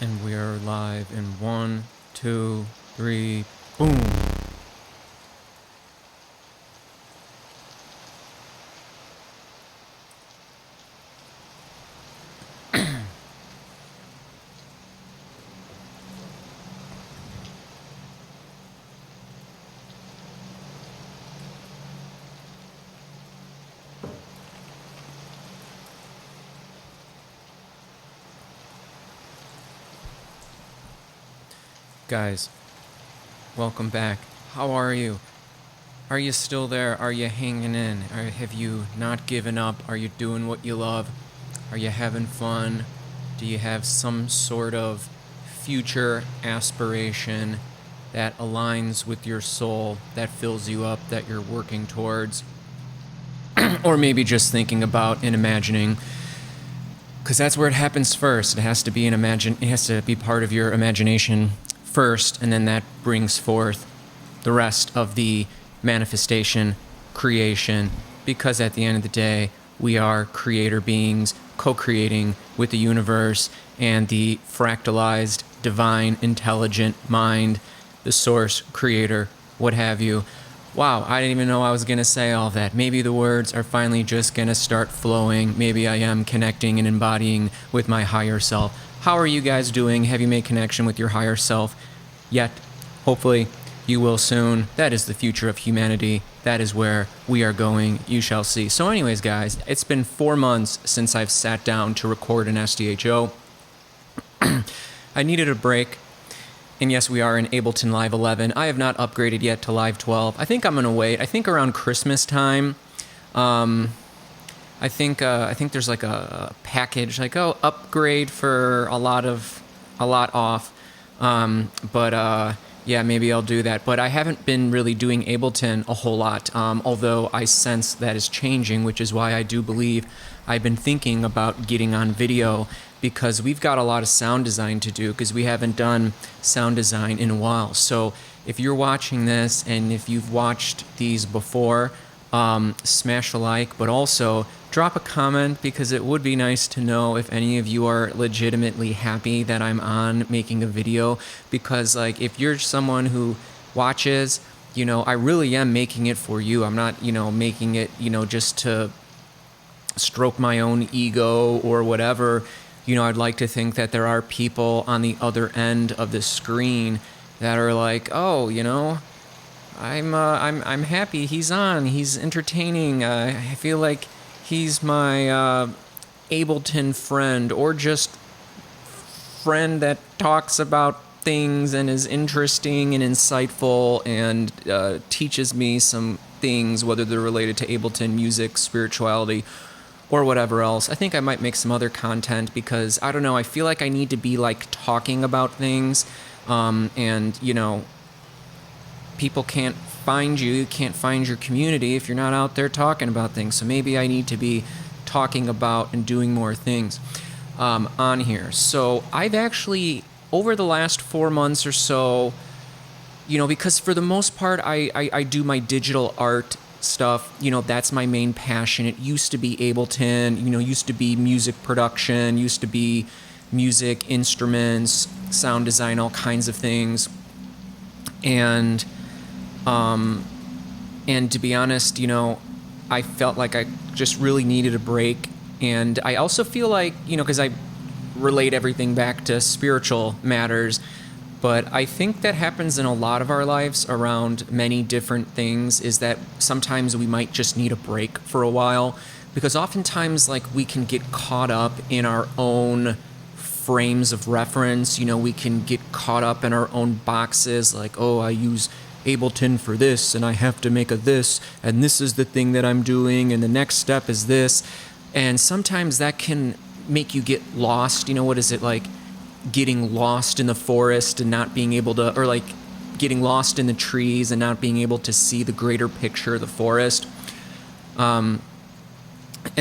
And we're live in 1, 2, 3, boom. Guys, welcome back. How are you? Are you still there? Are you hanging in? Have you not given up? Are you doing what you love? Are you having fun? Do you have some sort of future aspiration that aligns with your soul, that fills you up, that you're working towards? Or maybe just thinking about and imagining, because that's where it happens first. It has to be it has to be part of your imagination first, and then that brings forth the rest of the manifestation, creation, because at the end of the day, we are creator beings co-creating with the universe and the fractalized, divine, intelligent mind, the source, creator, what have you. Wow, I didn't even know I was going to say all that. Maybe the words are finally just going to start flowing. Maybe I am connecting and embodying with my higher self. How are you guys doing? Have you made connection with your higher self yet? Hopefully, you will soon. That is the future of humanity. That is where we are going. You shall see. So anyways, guys, it's been 4 months since I've sat down to record an SDHO. I needed a break. And yes, we are in Ableton Live 11. I have not upgraded yet to Live 12. I think I'm going to wait. I think around Christmas time, I think there's like a package, like, upgrade for a lot off. Yeah, maybe I'll do that. But I haven't been really doing Ableton a whole lot, although I sense that is changing, which is why I do believe I've been thinking about getting on video, because we've got a lot of sound design to do, because we haven't done sound design in a while. So if you're watching this and if you've watched these before, smash a like, but also drop a comment, because it would be nice to know if any of you are legitimately happy that I'm on making a video. Because like, if you're someone who watches, I really am making it for you. I'm not, making it, just to stroke my own ego or whatever. I'd like to think that there are people on the other end of the screen that are like, oh, I'm happy he's on. He's entertaining. I feel like he's my Ableton friend, or just friend that talks about things and is interesting and insightful and teaches me some things, whether they're related to Ableton, music, spirituality, or whatever else. I think I might make some other content, because I don't know, I feel like I need to be like talking about things, and people can't find you. You can't find your community if you're not out there talking about things. So maybe I need to be talking about and doing more things on here. So I've actually, over the last 4 months or so, because for the most part I do my digital art stuff. That's my main passion. It used to be Ableton, used to be music production, used to be music, instruments, sound design, all kinds of things. And to be honest, I felt like I just really needed a break. And I also feel like, because I relate everything back to spiritual matters, but I think that happens in a lot of our lives around many different things, is that sometimes we might just need a break for a while, because oftentimes, like, we can get caught up in our own frames of reference. We can get caught up in our own boxes, like, oh, I use Ableton for this, and I have to make a this, and this is the thing that I'm doing, and the next step is this. And sometimes that can make you get lost. What is it, like getting lost in the forest and not being able to, or like getting lost in the trees and not being able to see the greater picture of the forest. And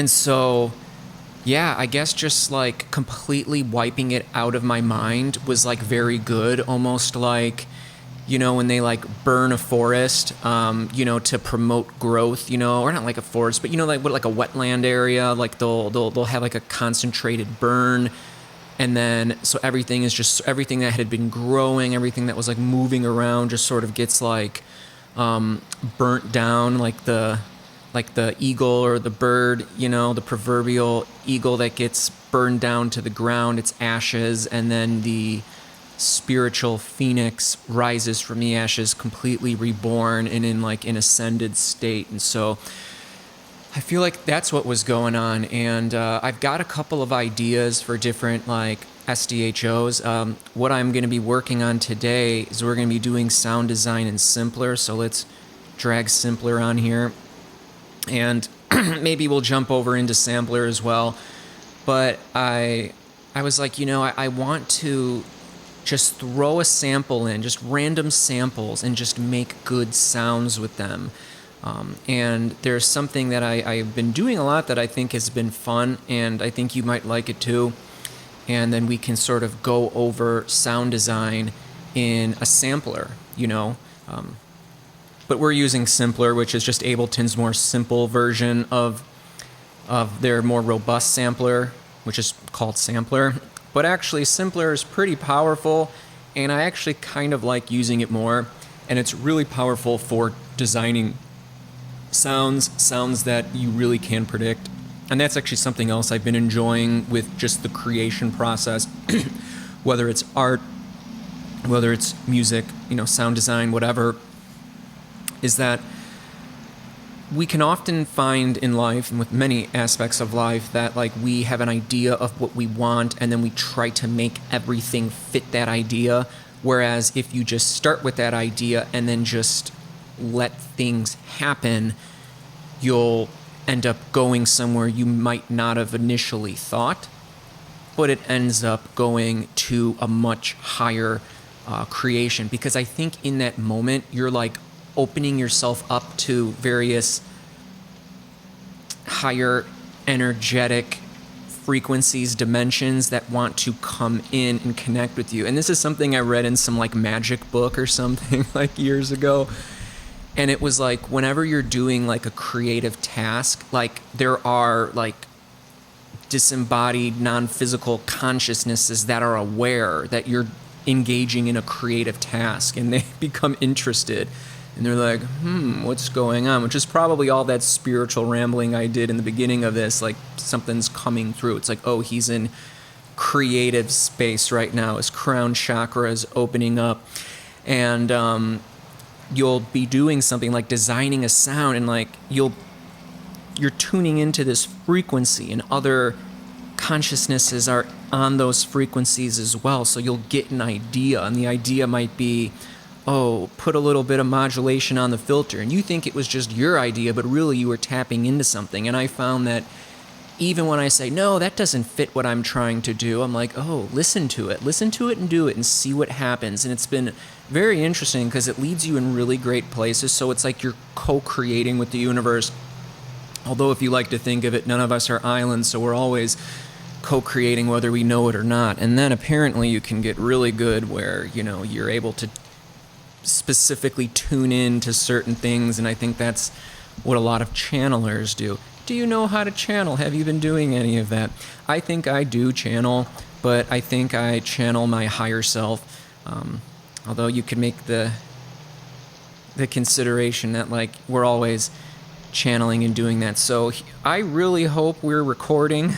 so, yeah, I guess just like completely wiping it out of my mind was like very good, almost like, when they like burn a forest, to promote growth, or not like a forest, but like a wetland area, like they'll have like a concentrated burn, And then, so everything that had been growing, everything that was like moving around just sort of gets like burnt down, like the eagle or the bird, the proverbial eagle that gets burned down to the ground, its ashes, and then the spiritual phoenix rises from the ashes completely reborn and in like an ascended state. And so I feel like that's what was going on, and I've got a couple of ideas for different like SDHOs. What I'm going to be working on today is we're going to be doing sound design in Simpler, so let's drag Simpler on here, and maybe we'll jump over into Sampler as well. But I was like, I want to just throw a sample in, just random samples, and just make good sounds with them. And there's something that I've been doing a lot that I think has been fun, and I think you might like it too. And then we can sort of go over sound design in a sampler, but we're using Simpler, which is just Ableton's more simple version of their more robust sampler, which is called Sampler. But actually, Simpler is pretty powerful, and I actually kind of like using it more. And it's really powerful for designing sounds that you really can predict. And that's actually something else I've been enjoying with just the creation process, whether it's art, whether it's music, sound design, whatever, is that we can often find in life, and with many aspects of life, that like we have an idea of what we want, and then we try to make everything fit that idea. Whereas if you just start with that idea and then just let things happen, you'll end up going somewhere you might not have initially thought, but it ends up going to a much higher creation. Because I think in that moment, you're like opening yourself up to various higher energetic frequencies, dimensions that want to come in and connect with you. And this is something I read in some like magic book or something like years ago. And it was like, whenever you're doing like a creative task, like there are like disembodied, non-physical consciousnesses that are aware that you're engaging in a creative task, and they become interested. And they're like, what's going on? Which is probably all that spiritual rambling I did in the beginning of this. Like, something's coming through. It's like, oh, he's in creative space right now. His crown chakra is opening up. And you'll be doing something like designing a sound, and like you're tuning into this frequency, and other consciousnesses are on those frequencies as well. So you'll get an idea, and the idea might be, oh, put a little bit of modulation on the filter, and you think it was just your idea, but really you were tapping into something. And I found that even when I say, no, that doesn't fit what I'm trying to do, I'm like, oh, listen to it and do it and see what happens. And it's been very interesting because it leads you in really great places. So it's like you're co-creating with the universe. Although if you like to think of it, none of us are islands, so we're always co-creating whether we know it or not. And then apparently you can get really good where, you're able to specifically tune in to certain things, and I think that's what a lot of channelers do. Do you know how to channel? Have you been doing any of that? I think I do channel, but I think I channel my higher self. Although you could make the consideration that like we're always channeling and doing that. So I really hope we're recording.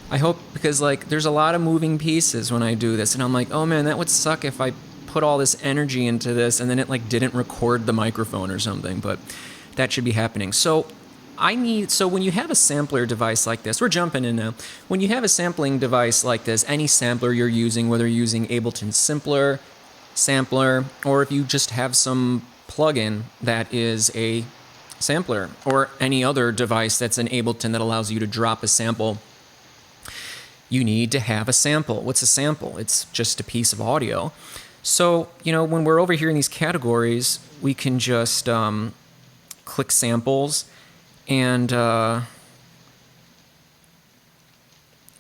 I hope, because like there's a lot of moving pieces when I do this, and I'm like, oh man, that would suck if I put all this energy into this and then it like didn't record the microphone or something, but that should be happening. So when you have a sampler device like this, we're jumping in now. When you have a sampling device like this, any sampler you're using, whether you're using Ableton Sampler, or if you just have some plugin that is a sampler, or any other device that's in Ableton that allows you to drop a sample, you need to have a sample. What's a sample? It's just a piece of audio. So, when we're over here in these categories, we can just click samples, and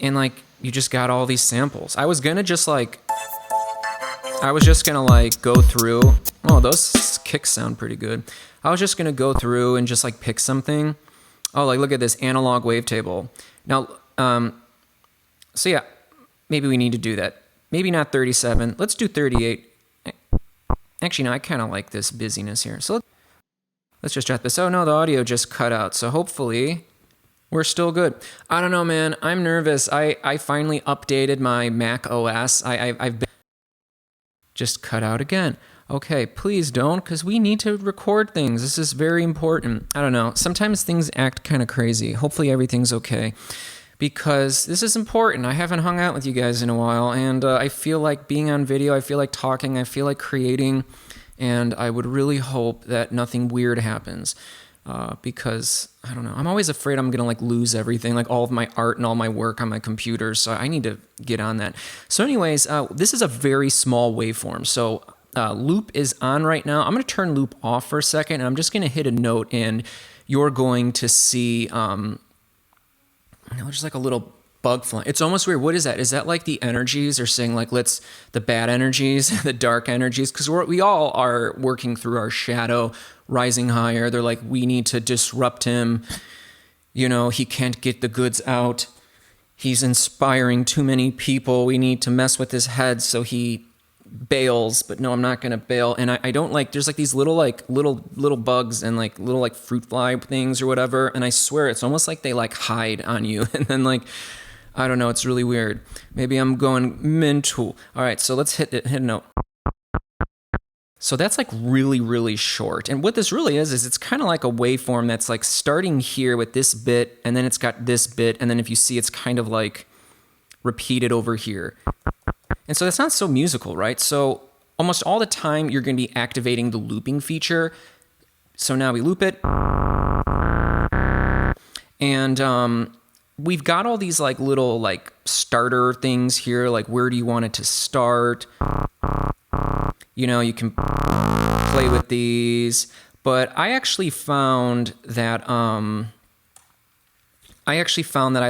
like you just got all these samples. I was just gonna go through. Oh, those kicks sound pretty good. I was just gonna go through and just like pick something. Oh, like look at this analog wavetable. Now, so yeah, Maybe we need to do that. Maybe not 37. Let's do 38. Actually, no, I kind of like this busyness here. So let's just try this. Oh, no, the audio just cut out. So hopefully we're still good. I don't know, man. I'm nervous. I finally updated my Mac OS. I've been just cut out again. Okay, please don't, because we need to record things. This is very important. I don't know. Sometimes things act kind of crazy. Hopefully everything's okay, because this is important. I haven't hung out with you guys in a while, and I feel like being on video. I feel like talking. I feel like creating, and I would really hope that nothing weird happens, because, I don't know. I'm always afraid I'm going to, like, lose everything, like all of my art and all my work on my computer, so I need to get on that. So anyways, this is a very small waveform, so loop is on right now. I'm going to turn loop off for a second, and I'm just going to hit a note, and you're going to see, just like a little bug flying. It's almost weird. What is that? Is that like the energies are saying, like, the bad energies, the dark energies? Because we all are working through our shadow, rising higher. They're like, we need to disrupt him. You know, he can't get the goods out. He's inspiring too many people. We need to mess with his head so he bails. But no, I'm not going to bail. And I don't like, there's like these little bugs and like little like fruit fly things or whatever. And I swear it's almost like they like hide on you. And then like, I don't know, it's really weird. Maybe I'm going mental. All right, so let's hit a note. So that's like really, really short. And what this really is it's kind of like a waveform that's like starting here with this bit, and then it's got this bit, and then if you see, it's kind of like repeated over here. And so that's not so musical, right? So almost all the time you're going to be activating the looping feature. So now we loop it. And we've got all these like little like starter things here, like where do you want it to start? You know, you can play with these, but I actually found that I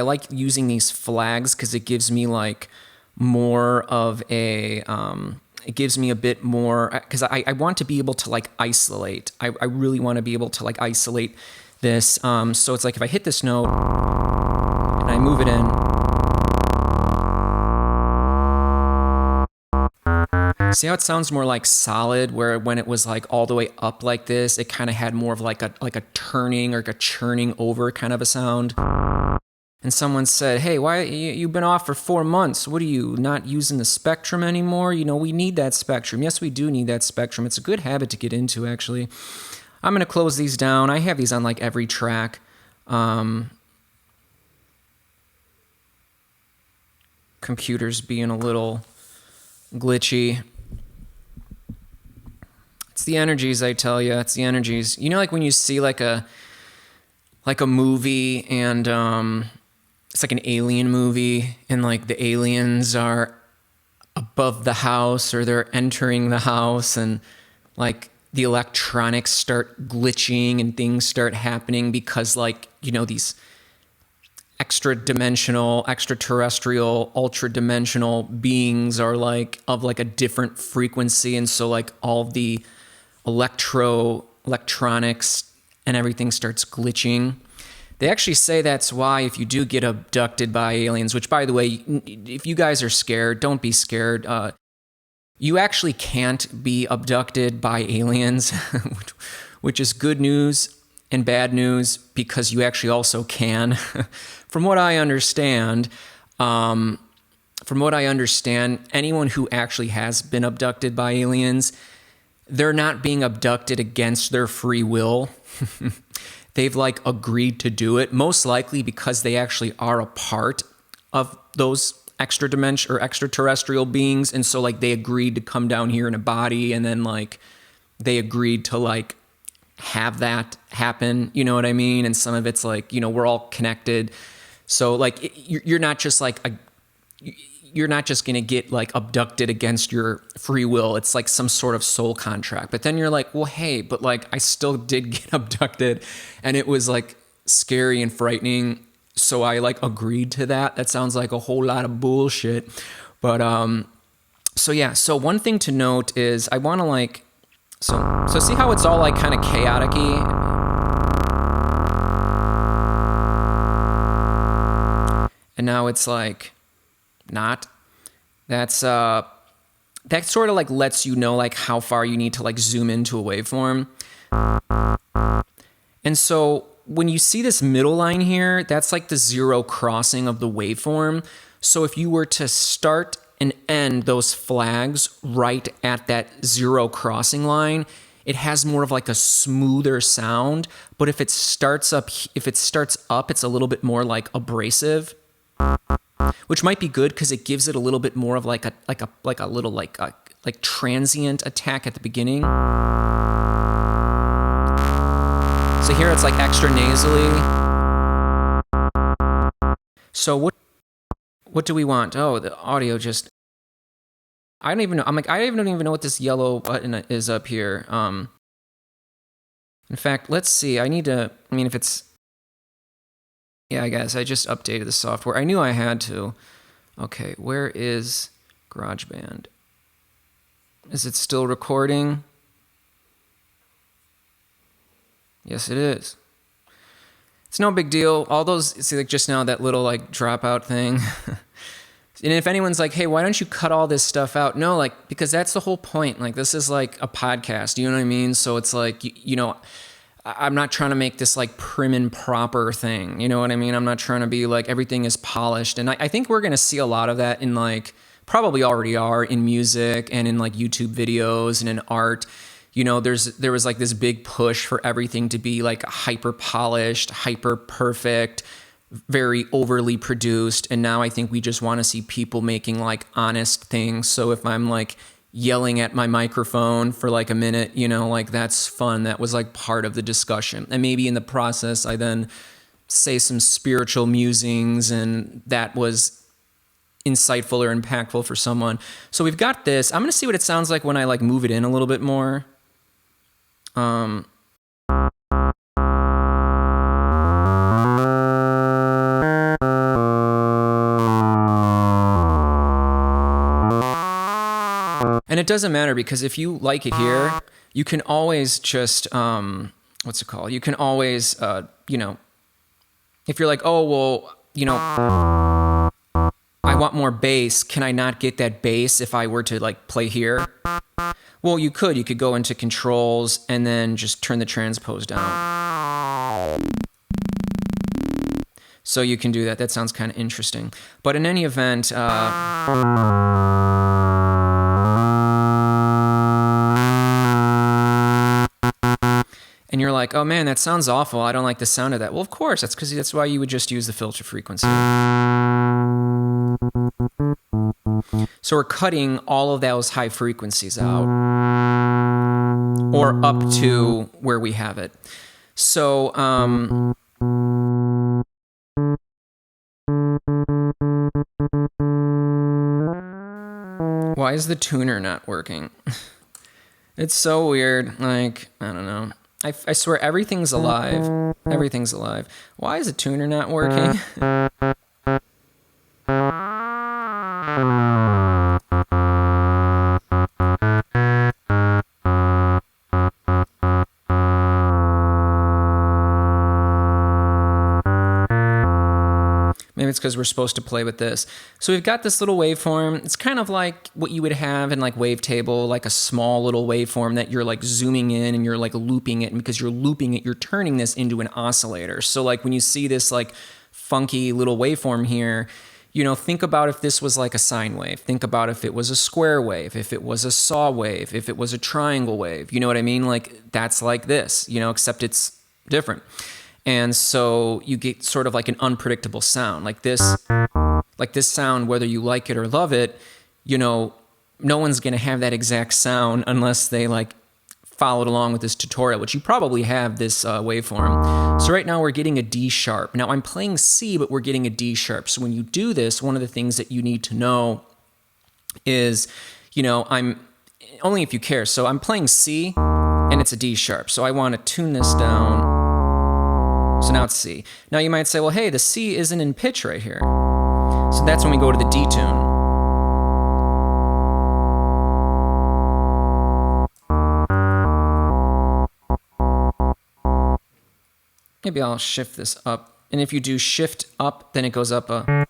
like using these flags because it gives me like more of a it gives me a bit more, because I want to be able to like isolate. I really want to be able to like isolate this. So it's like if I hit this note and I move it in, see how it sounds more like solid, where when it was like all the way up like this, it kind of had more of like a turning or like a churning over kind of a sound. And someone said, hey, why you've been off for 4 months? What are you, not using the Spectrum anymore? You know, we need that Spectrum. Yes, we do need that Spectrum. It's a good habit to get into, actually. I'm going to close these down. I have these on like every track. Computer's being a little glitchy. It's the energies, I tell you. It's the energies. You know, like when you see like a movie and it's like an alien movie and like the aliens are above the house or they're entering the house and like the electronics start glitching and things start happening because like, you know, these extra-dimensional, extraterrestrial, ultra-dimensional beings are like of like a different frequency, and so like all the electronics and everything starts glitching. They actually say that's why if you do get abducted by aliens, which by the way, if you guys are scared, don't be scared. You actually can't be abducted by aliens, which is good news and bad news because you actually also can. From what I understand, anyone who actually has been abducted by aliens, they're not being abducted against their free will. They've like agreed to do it, most likely because they actually are a part of those extra dimension or extraterrestrial beings, and so like they agreed to come down here in a body, and then like they agreed to like have that happen. You know what I mean? And some of it's like, you know, we're all connected, so like you're not just like you're not just going to get like abducted against your free will. It's like some sort of soul contract. But then you're like, well, hey, but like I still did get abducted and it was like scary and frightening. So I like agreed to that. That sounds like a whole lot of bullshit. But so yeah, so one thing to note is I want to like, so see how it's all like kind of chaotic-y? And now it's like not. That's that sort of like lets you know like how far you need to like zoom into a waveform. And so when you see this middle line here, that's like the zero crossing of the waveform. So if you were to start and end those flags right at that zero crossing line, it has more of like a smoother sound. But if it starts up, it's a little bit more like abrasive, which might be good because it gives it a little bit more of like a little like transient attack at the beginning. So here it's like extra nasally. So what do we want? Oh, the audio just, I don't even know. I don't even know what this yellow button is up here. In fact, let's see. If it's, yeah, I guess I just updated the software. I knew I had to. Okay, where is GarageBand? Is it still recording? Yes, it is. It's no big deal. All those, see, like just now, that little like dropout thing. And if anyone's like, hey, why don't you cut all this stuff out? No, like, because that's the whole point. Like, this is like a podcast, you know what I mean? So it's like, I'm not trying to make this like prim and proper thing. You know what I mean? I'm not trying to be like everything is polished. And I think we're going to see a lot of that in like, probably already are in music and in like YouTube videos and in art. There was like this big push for everything to be like hyper polished, hyper perfect, very overly produced. And now I think we just want to see people making like honest things. So if I'm like yelling at my microphone for like a minute, like that's fun. That was like part of the discussion. And maybe in the process, I then say some spiritual musings, and that was insightful or impactful for someone. So we've got this. I'm going to see what it sounds like when I like move it in a little bit more. And it doesn't matter, because if you like it here, you can always just, what's it called? You can always, if you're like, oh, well, I want more bass. Can I not get that bass if I were to like play here? Well, you could go into controls and then just turn the transpose down. So you can do that. That sounds kind of interesting. But in any event, and you're like, oh man, that sounds awful. I don't like the sound of that. Well, of course, that's why you would just use the filter frequency. So we're cutting all of those high frequencies out, or up to where we have it. So, why is the tuner not working? It's so weird. Like, I don't know. I swear everything's alive. Everything's alive. Why is the tuner not working? Maybe it's because we're supposed to play with this. So we've got this little waveform. It's kind of like what you would have in like Wavetable, like a small little waveform that you're like zooming in and you're like looping it. And because you're looping it, you're turning this into an oscillator. So like when you see this like funky little waveform here, think about if this was like a sine wave. Think about if it was a square wave, if it was a saw wave, if it was a triangle wave. You know what I mean? Like that's like this, except it's different. And so you get sort of like an unpredictable sound. Like this sound, whether you like it or love it, no one's going to have that exact sound unless they like followed along with this tutorial, which you probably have this waveform. So right now we're getting a D sharp. Now I'm playing C, but we're getting a D sharp. So when you do this, one of the things that you need to know is, I'm only if you care. So I'm playing C and it's a D sharp. So I want to tune this down. So now it's C. Now you might say, well, hey, the C isn't in pitch right here. So that's when we go to the D tune. Maybe I'll shift this up. And if you do shift up, then it goes up a...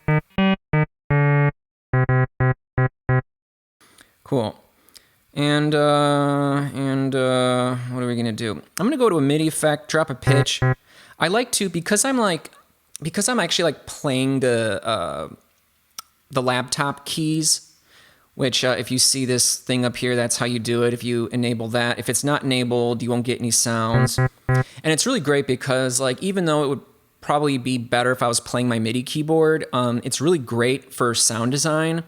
Cool. And what are we gonna do? I'm gonna go to a MIDI effect, drop a pitch. I like to, because I'm actually like playing the laptop keys, which if you see this thing up here, that's how you do it. If you enable that, if it's not enabled, you won't get any sounds. And it's really great because like, even though it would probably be better if I was playing my MIDI keyboard, it's really great for sound design,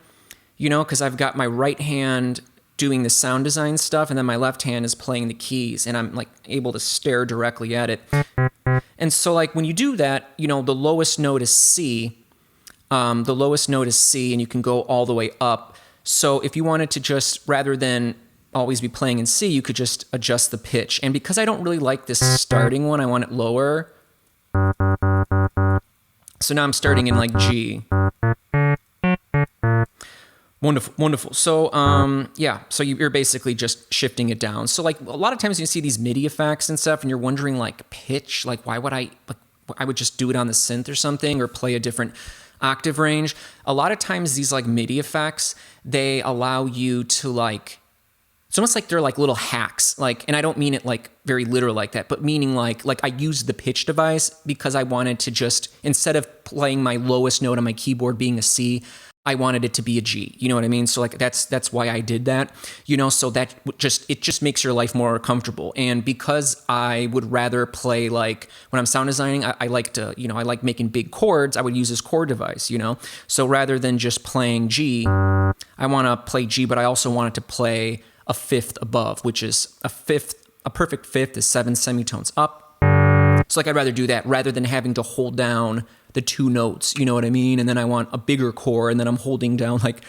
you know, because I've got my right hand doing the sound design stuff, and then my left hand is playing the keys, and I'm like able to stare directly at it. And so like when you do that, you know, the lowest note is C. And you can go all the way up. So if you wanted to just, rather than always be playing in C, you could just adjust the pitch. And because I don't really like this starting one, I want it lower. So now I'm starting in like G. Wonderful, wonderful. So, yeah, so you're basically just shifting it down. So, like, a lot of times you see these MIDI effects and stuff, and you're wondering, like, pitch, like, why would I would just do it on the synth or something, or play a different octave range. A lot of times these, like, MIDI effects, they allow you to, like, it's almost like they're like little hacks, like, and I don't mean it like very literal like that, but meaning like I used the pitch device because I wanted to just, instead of playing my lowest note on my keyboard being a C, I wanted it to be a G. You know what I mean? So like that's why I did that. You know, so that it just makes your life more comfortable. And because I would rather play, like when I'm sound designing, I like to, you know, I like making big chords. I would use this chord device, you know. So rather than just playing G, I want to play G, but I also want it to play a fifth above, which is a perfect fifth is 7 semitones up. So like I'd rather do that rather than having to hold down the two notes, you know what I mean? And then I want a bigger chord, and then I'm holding down like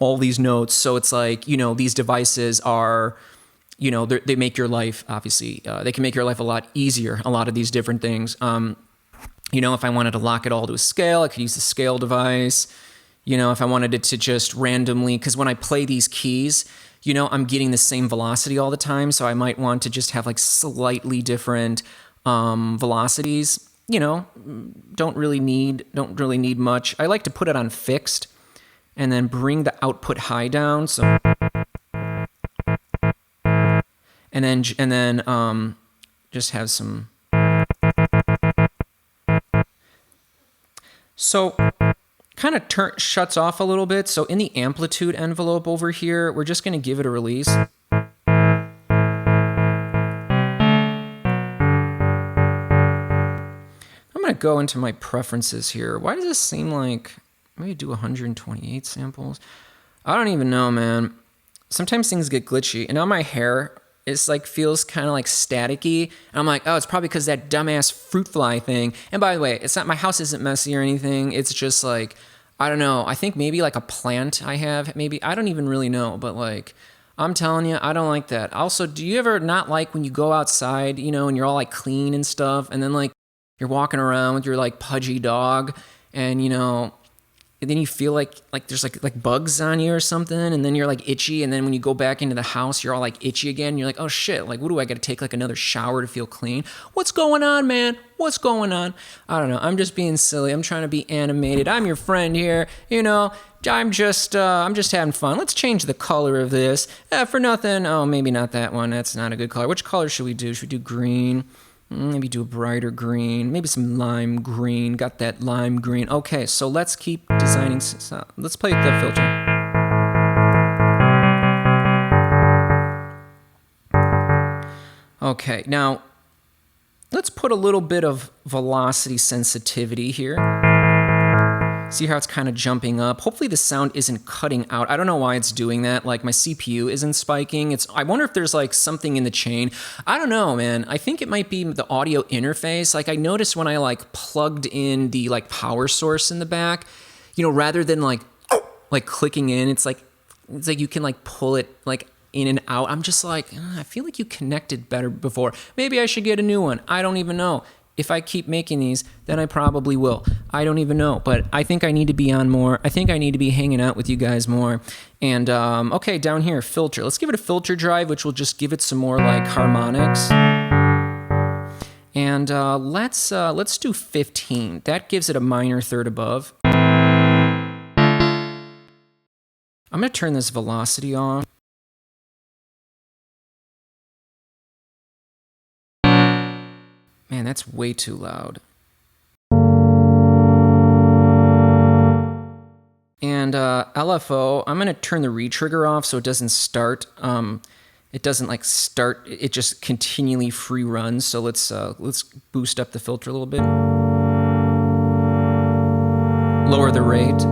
all these notes. So it's like, you know, these devices are, you know, they make your life, obviously, they can make your life a lot easier, a lot of these different things. You know, if I wanted to lock it all to a scale, I could use the scale device. You know, if I wanted it to just randomly, because when I play these keys, you know, I'm getting the same velocity all the time. So I might want to just have like slightly different velocities. You know, don't really need much. I like to put it on fixed and then bring the output high down. So, and then just have some. So kind of shuts off a little bit. So in the amplitude envelope over here, we're just going to give it a release. I'm going to go into my preferences here. Why does this seem like, maybe do 128 samples? I don't even know, man. Sometimes things get glitchy. And now my hair is like, feels kind of like staticky. And I'm like, oh, it's probably because that dumbass fruit fly thing. And by the way, it's not, my house isn't messy or anything. It's just like, I don't know. I think maybe like a plant I have, maybe, I don't even really know. But like, I'm telling you, I don't like that. Also, do you ever not like when you go outside, you know, and you're all like clean and stuff, and then like you're walking around with your like pudgy dog, and you know, and then you feel like there's like bugs on you or something, and then you're like itchy, and then when you go back into the house, you're all like itchy again, and you're like, oh shit, like what do I got to take like another shower to feel clean? What's going on, man? What's going on? I don't know. I'm just being silly. I'm trying to be animated. I'm your friend here, you know. I'm just having fun. Let's change the color of this. For nothing. Oh, maybe not that one. That's not a good color. Which color should we do? Should we do green? Maybe do a brighter green, maybe some lime green. Got that lime green. Okay, so let's keep designing. Let's play with the filter. Okay, now let's put a little bit of velocity sensitivity here. See how it's kind of jumping up. Hopefully the sound isn't cutting out. I don't know why it's doing that. Like my CPU isn't spiking. I wonder if there's like something in the chain. I don't know, man. I think it might be the audio interface. Like I noticed when I like plugged in the like power source in the back, you know, rather than like clicking in, it's like you can like pull it like in and out. I'm just like, I feel like you connected better before. Maybe I should get a new one. I don't even know. If I keep making these, then I probably will. I don't even know, but I think I need to be on more. I think I need to be hanging out with you guys more. And okay, down here, filter. Let's give it a filter drive, which will just give it some more like harmonics. And let's do 15. That gives it a minor third above. I'm going to turn this velocity off. Man, that's way too loud. And LFO, I'm going to turn the retrigger off so it doesn't start. It doesn't like start. It just continually free runs. So let's boost up the filter a little bit. Lower the rate.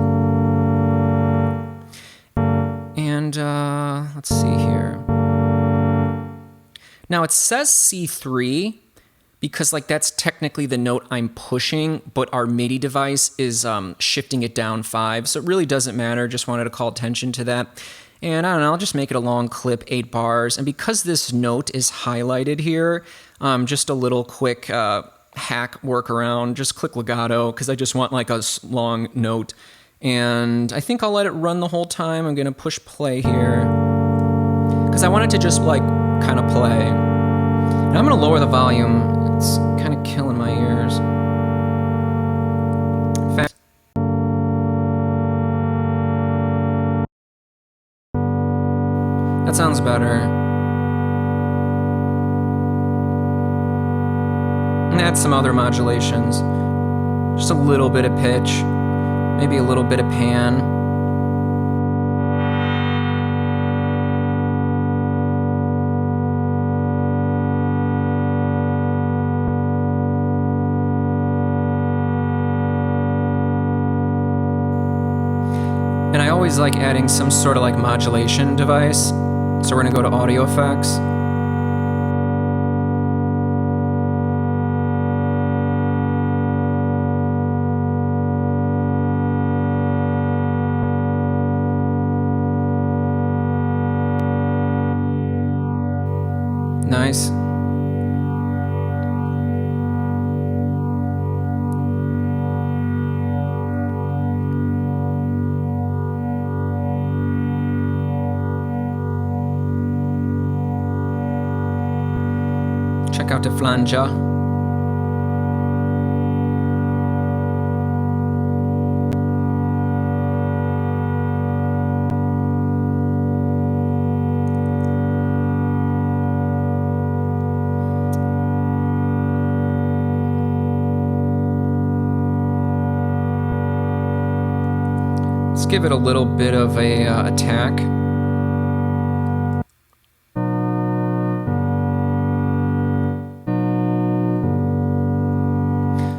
And let's see here. Now it says C3 because like that's technically the note I'm pushing, but our MIDI device is shifting it down 5. So it really doesn't matter. Just wanted to call attention to that. And I don't know, I'll just make it a long clip, 8 bars. And because this note is highlighted here, just a little quick hack workaround, just click legato because I just want like a long note. And I think I'll let it run the whole time. I'm going to push play here because I want it to just like kind of play. And I'm going to lower the volume. It's kind of killing my ears. That sounds better. And add some other modulations. Just a little bit of pitch. Maybe a little bit of pan. And I always like adding some sort of like modulation device. So we're gonna go to audio effects. Nice. Check out the flanger. Let's give it a little bit of a attack.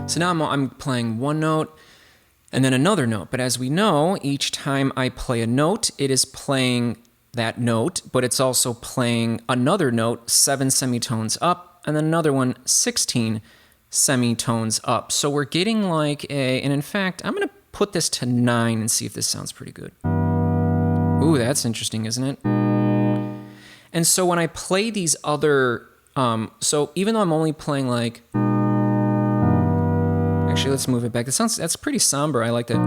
So now I'm playing one note and then another note. But as we know, each time I play a note, it is playing that note, but it's also playing another note 7 semitones up, and then another one 16 semitones up. So we're getting like and in fact, I'm going to put this to 9 and see if this sounds pretty good. Ooh, that's interesting, isn't it? And so when I play these other, so even though I'm only playing like, actually, let's move it back. That's pretty somber. I like that.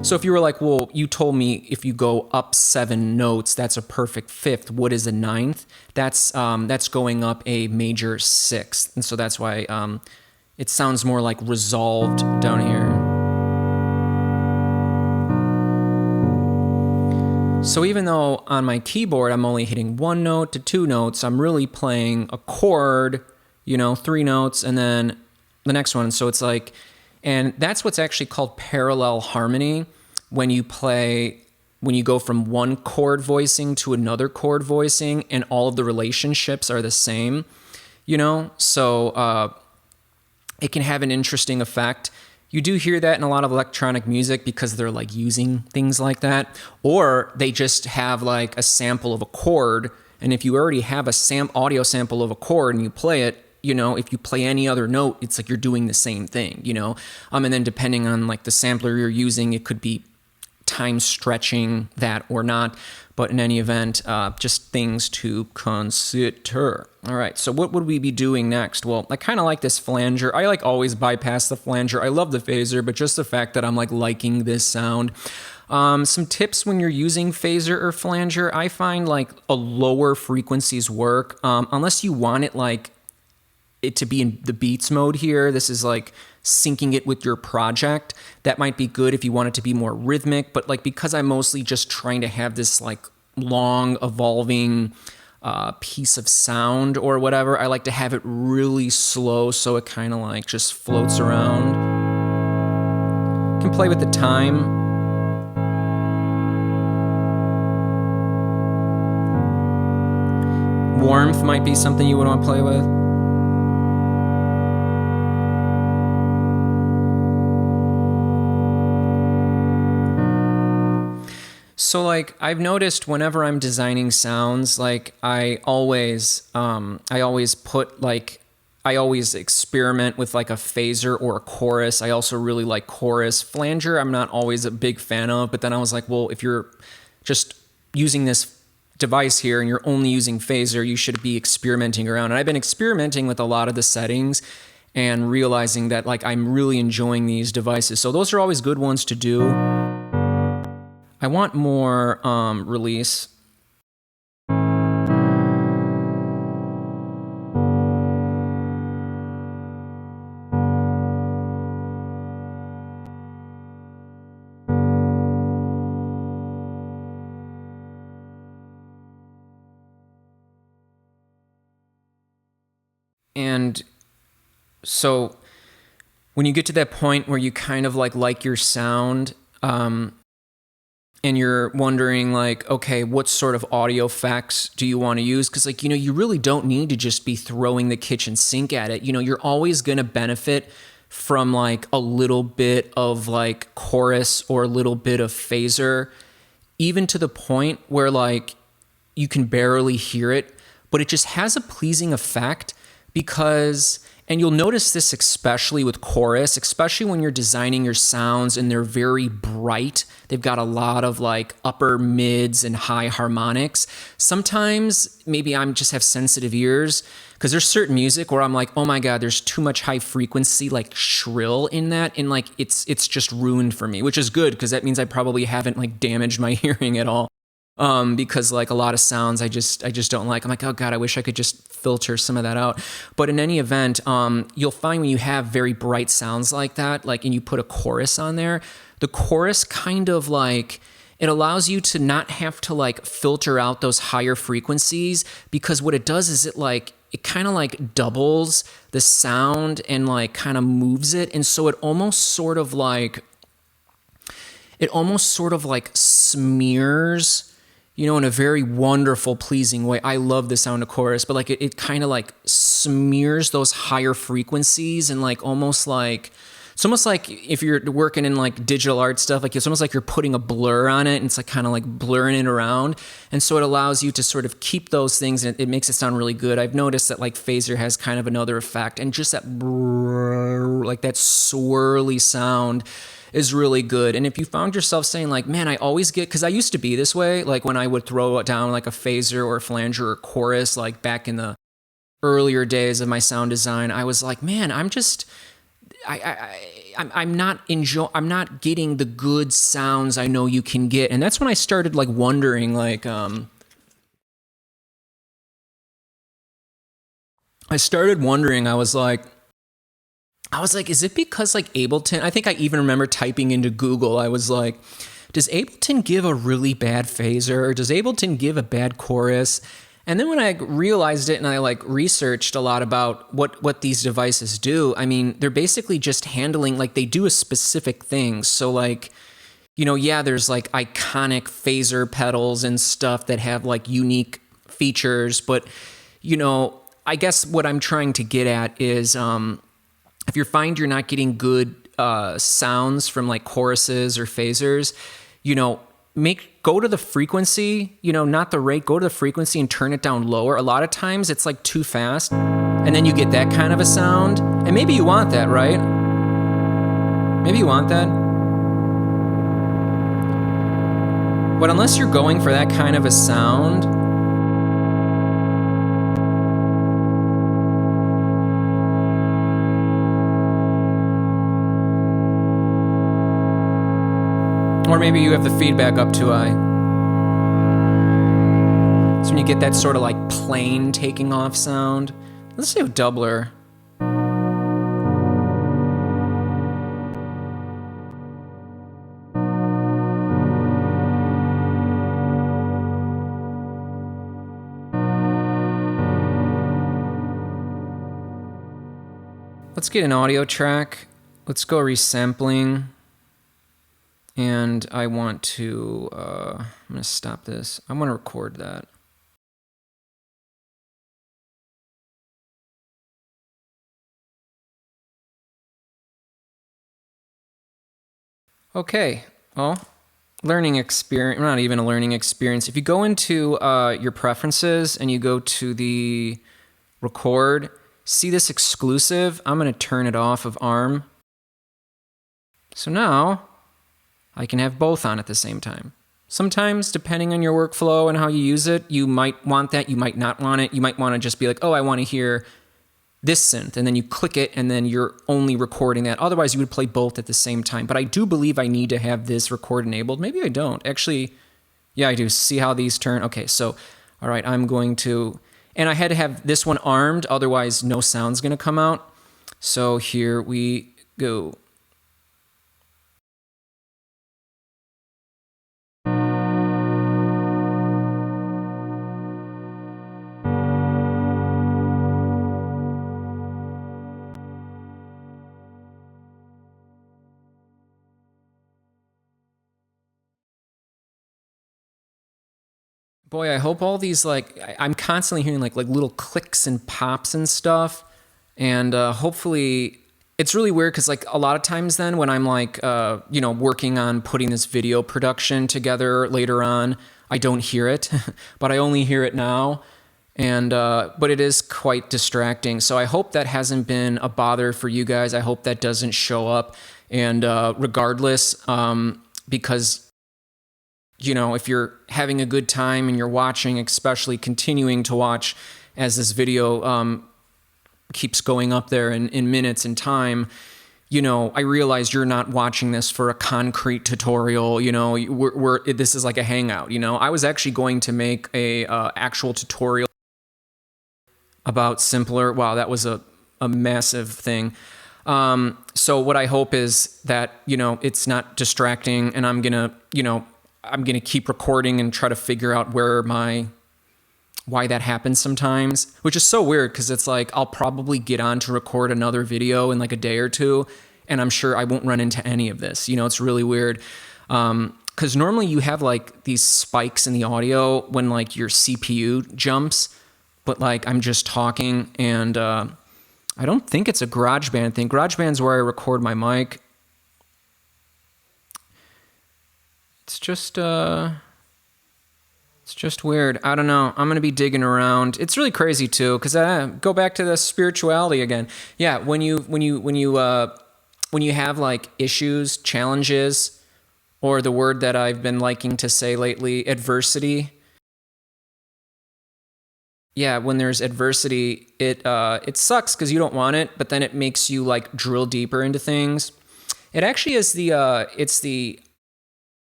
So if you were like, well, you told me if you go up 7 notes, that's a perfect 5th. What is a 9th? That's going up a major 6th. And so that's why it sounds more like resolved down here. So even though on my keyboard I'm only hitting 1 note to 2 notes, I'm really playing a chord, 3 notes, and then the next one. So it's like, and that's what's actually called parallel harmony, when you go from one chord voicing to another chord voicing and all of the relationships are the same, so it can have an interesting effect. You do hear that in a lot of electronic music because they're like using things like that, or they just have like a sample of a chord, and if you already have a audio sample of a chord and you play it, if you play any other note, it's like you're doing the same thing, and then depending on like the sampler you're using, it could be time stretching that or not. But in any event, just things to consider. All right, so what would we be doing next? Well, I kind of like this flanger. I like always bypass the flanger. I love the phaser, but just the fact that I'm like liking this sound. Some tips when you're using phaser or flanger, I find like a lower frequencies work, unless you want it like it to be in the beats mode here. This is like syncing it with your project. That might be good if you want it to be more rhythmic, but like because I'm mostly just trying to have this like long evolving piece of sound or whatever, I like to have it really slow so it kind of like just floats around. You can play with the time. Warmth might be something you would want to play with. So like I've noticed whenever I'm designing sounds, like I always experiment with like a phaser or a chorus. I also really like chorus. Flanger I'm not always a big fan of, but then I was like, well, if you're just using this device here and you're only using phaser, you should be experimenting around. And I've been experimenting with a lot of the settings and realizing that like I'm really enjoying these devices. So those are always good ones to do. I want more release. And so when you get to that point where you kind of like your sound, and you're wondering like, okay, what sort of audio effects do you want to use? Because like, you really don't need to just be throwing the kitchen sink at it. You're always going to benefit from like a little bit of like chorus or a little bit of phaser, even to the point where like you can barely hear it, but it just has a pleasing effect because, and you'll notice this especially with chorus, especially when you're designing your sounds and they're very bright. They've got a lot of like upper mids and high harmonics. Sometimes maybe I'm just have sensitive ears because there's certain music where I'm like, oh my God, there's too much high frequency, like shrill in that. And like, it's just ruined for me, which is good because that means I probably haven't like damaged my hearing at all. Because like a lot of sounds I just don't like. I'm like, oh God, I wish I could just filter some of that out. But in any event, you'll find when you have very bright sounds like that, like, and you put a chorus on there, the chorus kind of like, it allows you to not have to like filter out those higher frequencies, because what it does is it kind of like doubles the sound and like kind of moves it. And so it almost sort of like smears, in a very wonderful, pleasing way. I love the sound of chorus, but like it kind of like smears those higher frequencies and like it's almost like if you're working in like digital art stuff, like it's almost like you're putting a blur on it and it's like kind of like blurring it around. And so it allows you to sort of keep those things and it makes it sound really good. I've noticed that like phaser has kind of another effect, and just that like that swirly sound is really good. And if you found yourself saying like, man, I always get, because I used to be this way, like when I would throw down like a phaser or a flanger or chorus, like back in the earlier days of my sound design, I was like, man, I'm not getting the good sounds I know you can get. And that's when I started like wondering, like, I was like, is it because like Ableton, I think I even remember typing into Google, I was like, does Ableton give a really bad phaser, or does Ableton give a bad chorus? And then when I realized it and I like researched a lot about what these devices do, I mean, they're basically just handling, like they do a specific thing. So like, there's like iconic phaser pedals and stuff that have like unique features, but I guess what I'm trying to get at is, if you find you're not getting good sounds from like choruses or phasers, go to the frequency, not the rate, go to the frequency and turn it down lower. A lot of times it's like too fast, and then you get that kind of a sound. And maybe you want that, right? Maybe you want that. But unless you're going for that kind of a sound, or maybe you have the feedback up too high. So when you get that sort of like plane taking off sound, let's do a doubler. Let's get an audio track. Let's go resampling. And I want to, I'm going to stop this. I want to record that. Okay, well, learning experience, not even a learning experience. If you go into your preferences and you go to the record, see this exclusive? I'm going to turn it off of ARM. So now I can have both on at the same time. Sometimes, depending on your workflow and how you use it, you might want that, you might not want it. You might want to just be like, oh, I want to hear this synth, and then you click it, and then you're only recording that. Otherwise, you would play both at the same time. But I do believe I need to have this record enabled. Maybe I don't. Actually, yeah, I do. See how these turn? Okay, so, all right, I'm going to, and I had to have this one armed, otherwise no sound's going to come out. So here we go. Boy, I hope all these, like, I'm constantly hearing like little clicks and pops and stuff. And hopefully, it's really weird because like a lot of times then when I'm like, working on putting this video production together later on, I don't hear it, but I only hear it now. And but it is quite distracting. So I hope that hasn't been a bother for you guys. I hope that doesn't show up. And regardless, because if you're having a good time and you're watching, especially continuing to watch as this video keeps going up there in minutes and time, I realize you're not watching this for a concrete tutorial. This is like a hangout. I was actually going to make a actual tutorial about simpler. Wow, that was a massive thing. So what I hope is that it's not distracting, and I'm gonna keep recording and try to figure out why that happens sometimes, which is so weird because it's like I'll probably get on to record another video in like a day or two, and I'm sure I won't run into any of this. It's really weird because normally you have like these spikes in the audio when like your CPU jumps, but like I'm just talking, and I don't think it's a GarageBand thing. GarageBand's where I record my mic. It's just weird. I don't know. I'm gonna be digging around. It's really crazy too, because I go back to the spirituality again. Yeah, when you have like issues, challenges, or the word that I've been liking to say lately, adversity. Yeah, when there's adversity, it sucks because you don't want it, but then it makes you like drill deeper into things. It actually is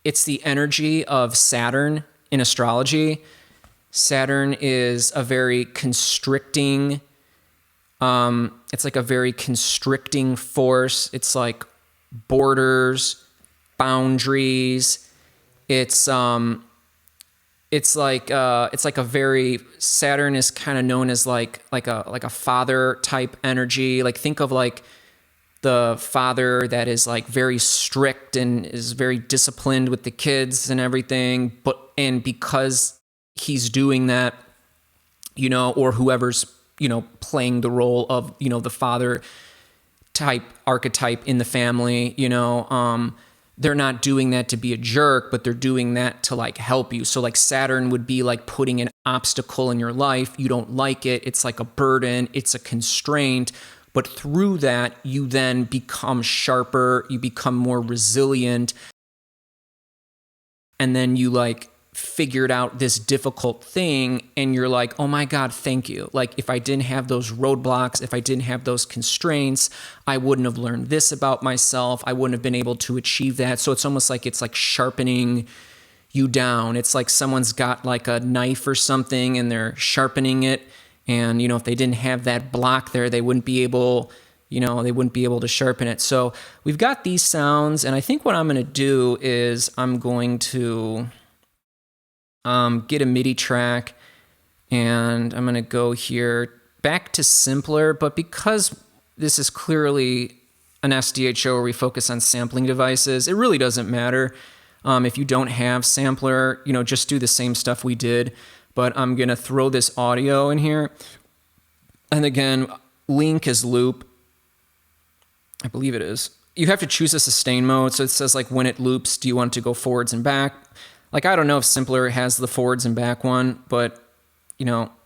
it's the energy of Saturn in astrology. Saturn is a very constricting, it's like a very constricting force. It's like borders, boundaries. It's like a very, Saturn is kind of known as like a father type energy. Like think of like the father that is like very strict and is very disciplined with the kids and everything, and because he's doing that, or whoever's playing the role of the father type archetype in the family, they're not doing that to be a jerk, but they're doing that to like help you. So like Saturn would be like putting an obstacle in your life. You don't like it. It's like a burden. It's a constraint. But through that, you then become sharper, you become more resilient, and then you like figured out this difficult thing, and you're like, oh my God, thank you. Like if I didn't have those roadblocks, if I didn't have those constraints, I wouldn't have learned this about myself. I wouldn't have been able to achieve that. So it's almost like it's like sharpening you down. It's like someone's got like a knife or something and they're sharpening it. And, if they didn't have that block there, they wouldn't be able, to sharpen it. So we've got these sounds. And I think what I'm going to do is I'm going to get a MIDI track, and I'm going to go here back to simpler. But because this is clearly an SDHO where we focus on sampling devices. It really doesn't matter. If you don't have sampler, just do the same stuff we did. But I'm going to throw this audio in here. And again, link is loop. I believe it is. You have to choose a sustain mode. So it says like when it loops, do you want to go forwards and back? Like, I don't know if Simpler has the forwards and back one, but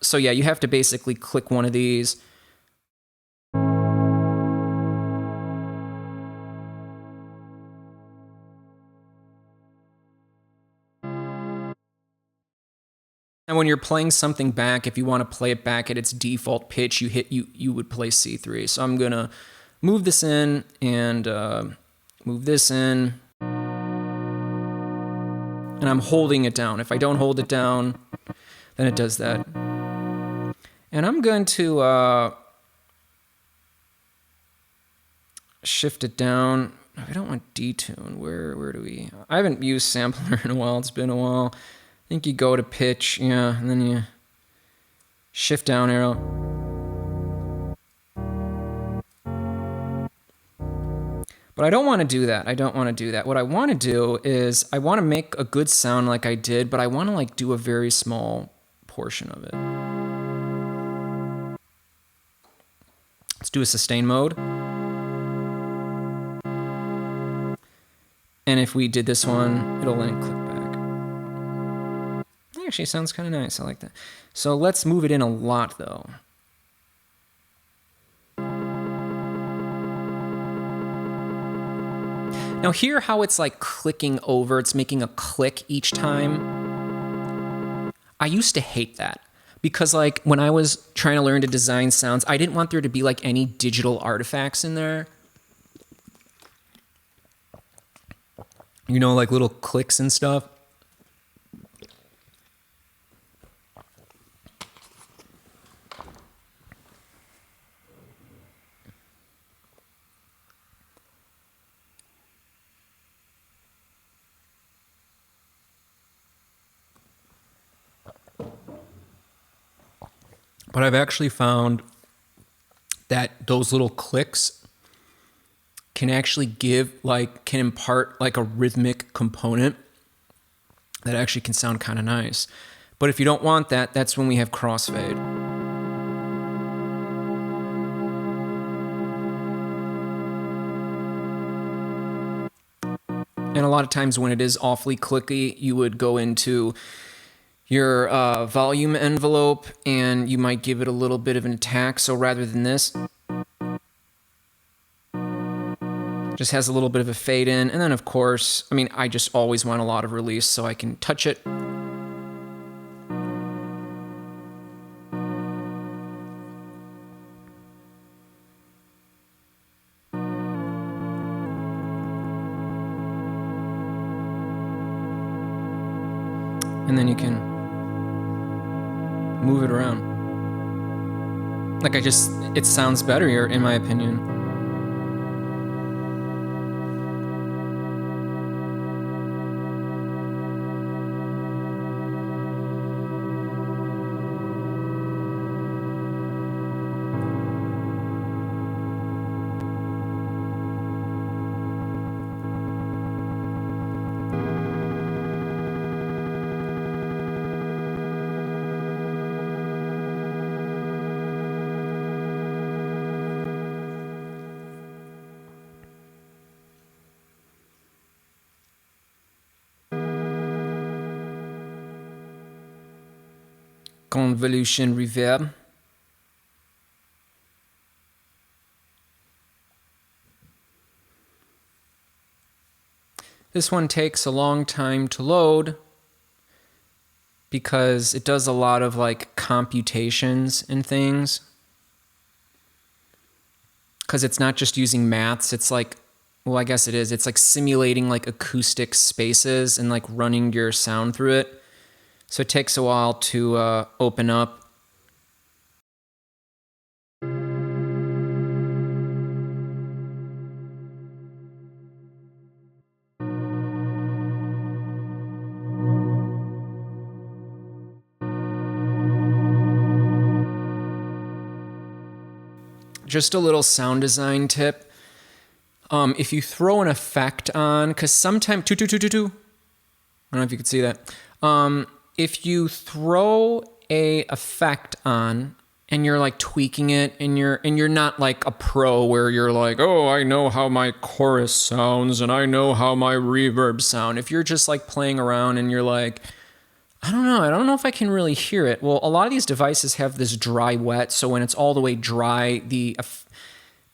so yeah, you have to basically click one of these. And when you're playing something back, if you want to play it back at its default pitch, you would play C3. So I'm gonna move this in and move this in, and I'm holding it down. If I don't hold it down, then it does that. And I'm going to shift it down. I don't want detune. Where do we? I haven't used sampler in a while. It's been a while. I think you go to pitch, yeah, and then you shift down arrow. But I don't want to do that. What I want to do is I want to make a good sound like I did, but I want to like do a very small portion of it. Let's do a sustain mode. And if we did this one, it'll then click back. Actually sounds kind of nice. I like that. So let's move it in a lot though. Now hear how it's like clicking over. It's making a click each time. I used to hate that because like when I was trying to learn to design sounds, I didn't want there to be like any digital artifacts in there. Like little clicks and stuff. But I've actually found that those little clicks can actually can impart like a rhythmic component that actually can sound kind of nice. But if you don't want that, that's when we have crossfade. And a lot of times when it is awfully clicky, you would go into your volume envelope and you might give it a little bit of an attack. So rather than this, just has a little bit of a fade in. And then of course, I just always want a lot of release so I can touch it. And then you can move it around. It sounds better here, in my opinion. Convolution reverb. This one takes a long time to load because it does a lot of like computations and things. Because it's not just using maths, it's like, well, I guess it is. It's like simulating like acoustic spaces and like running your sound through it. So it takes a while to open up. just a little sound design tip. If you throw an effect on, because sometimes, I don't know if you can see that. If you throw a effect on and you're like tweaking it and you're not like a pro where you're like, oh, I know how my chorus sounds and I know how my reverb sound. If you're just like playing around and you're like, I don't know if I can really hear it. Well, a lot of these devices have this dry wet, so when it's all the way dry, the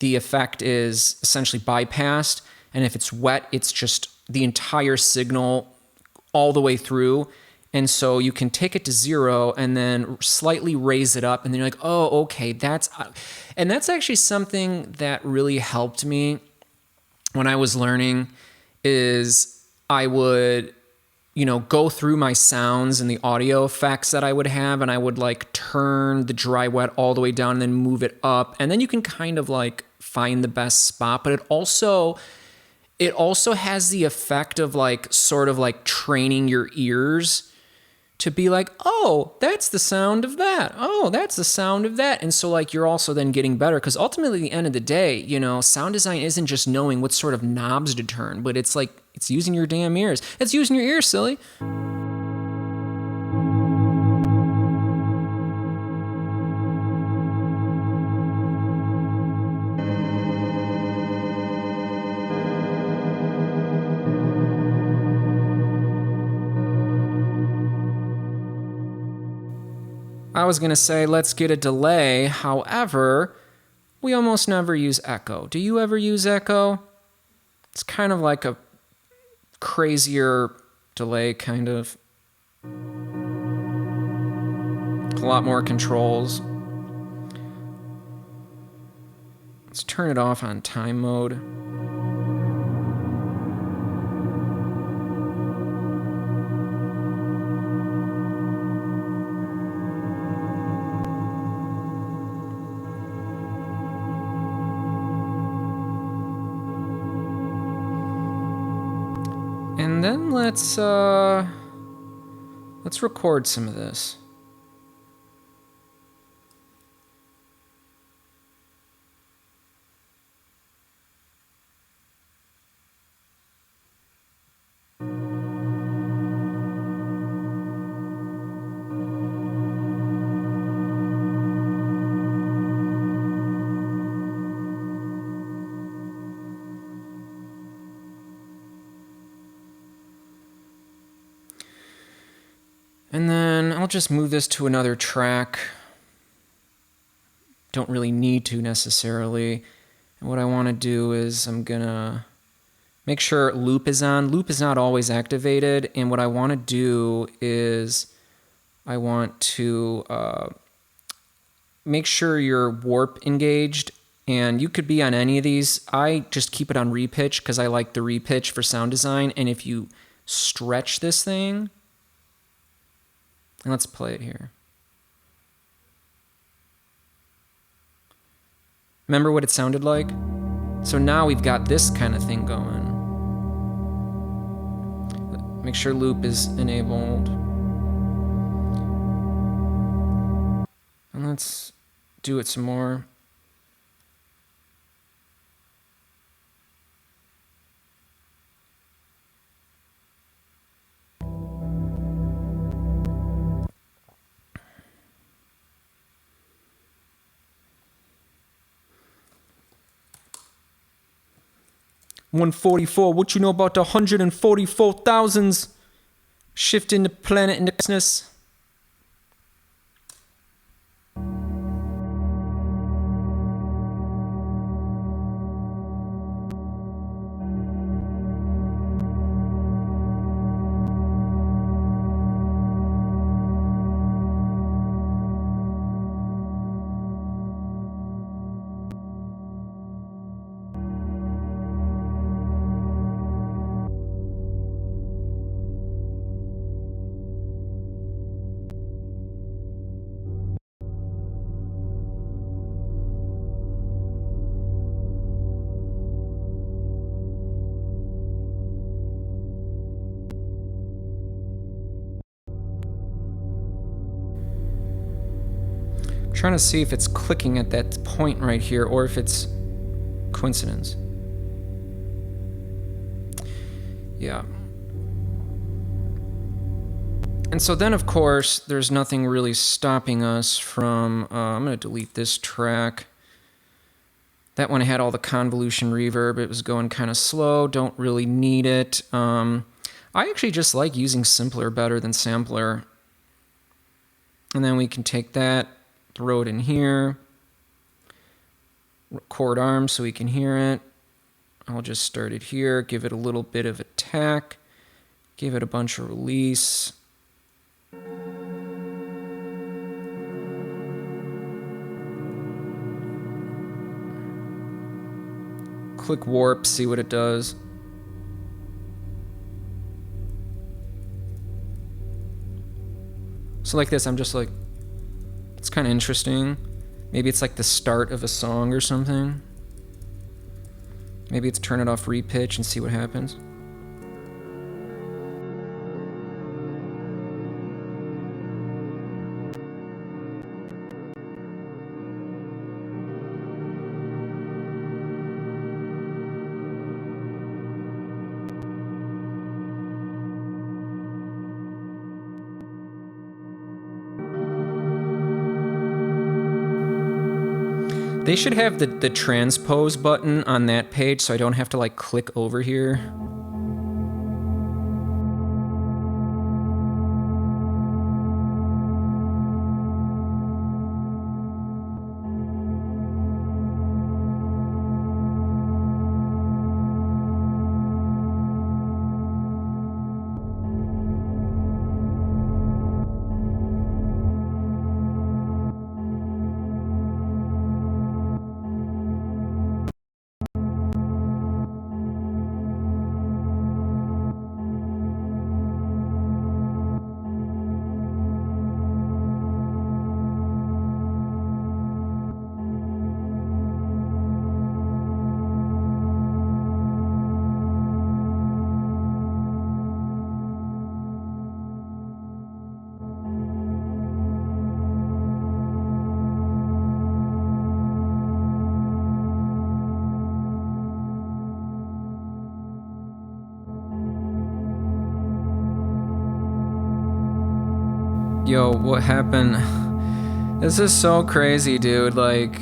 effect is essentially bypassed, and if it's wet, it's just the entire signal all the way through. And so you can take it to 0 and then slightly raise it up, and then you're like, oh, okay, that's actually something that really helped me when I was learning. Is I would go through my sounds and the audio effects that I would have, and I would like turn the dry wet all the way down and then move it up. And then you can kind of like find the best spot, but it also has the effect of like sort of like training your ears to be like, oh, that's the sound of that. Oh, that's the sound of that. And so like you're also then getting better, because ultimately at the end of the day, sound design isn't just knowing what sort of knobs to turn, but it's like, it's using your damn ears. It's using your ears, silly. I was going to say, let's get a delay. However, we almost never use echo. Do you ever use echo? It's kind of like a crazier delay, kind of. A lot more controls. Let's turn it off on time mode. And then let's record some of this. And then I'll just move this to another track. Don't really need to necessarily. And what I want to do is I'm going to make sure loop is on. Loop is not always activated. And what I want to do is I want to make sure you're warp engaged. And you could be on any of these. I just keep it on repitch because I like the repitch for sound design. And if you stretch this thing, and let's play it here. Remember what it sounded like? So now we've got this kind of thing going. Make sure loop is enabled. And let's do it some more. $144. What you know about the 144,000s shifting the planet into business? trying to see if it's clicking at that point right here or if it's coincidence. Yeah. And so then, of course, there's nothing really stopping us from... I'm going to delete this track. That one had all the convolution reverb. It was going kind of slow. Don't really need it. I actually just like using simpler better than sampler. And then we can take that, throw it in here. Record arm so we can hear it. I'll just start it here. Give it a little bit of attack. Give it a bunch of release. Click warp, see what it does. So like this, I'm just like, it's kind of interesting. Maybe it's like the start of a song or something. Maybe it's turn it off repitch and see what happens. They should have the transpose button on that page so I don't have to like click over here. Yo, what happened? This is so crazy, dude. Like,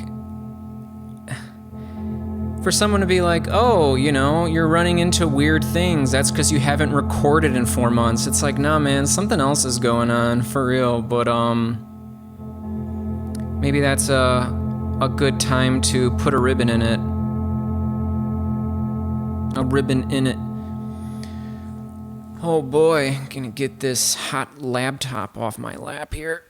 for someone to be like, oh, you know, you're running into weird things. That's because you haven't recorded in 4 months. It's like, nah, man, something else is going on, for real. But, maybe that's a good time to put a ribbon in it. A ribbon in it. Oh boy, gonna get this hot laptop off my lap here.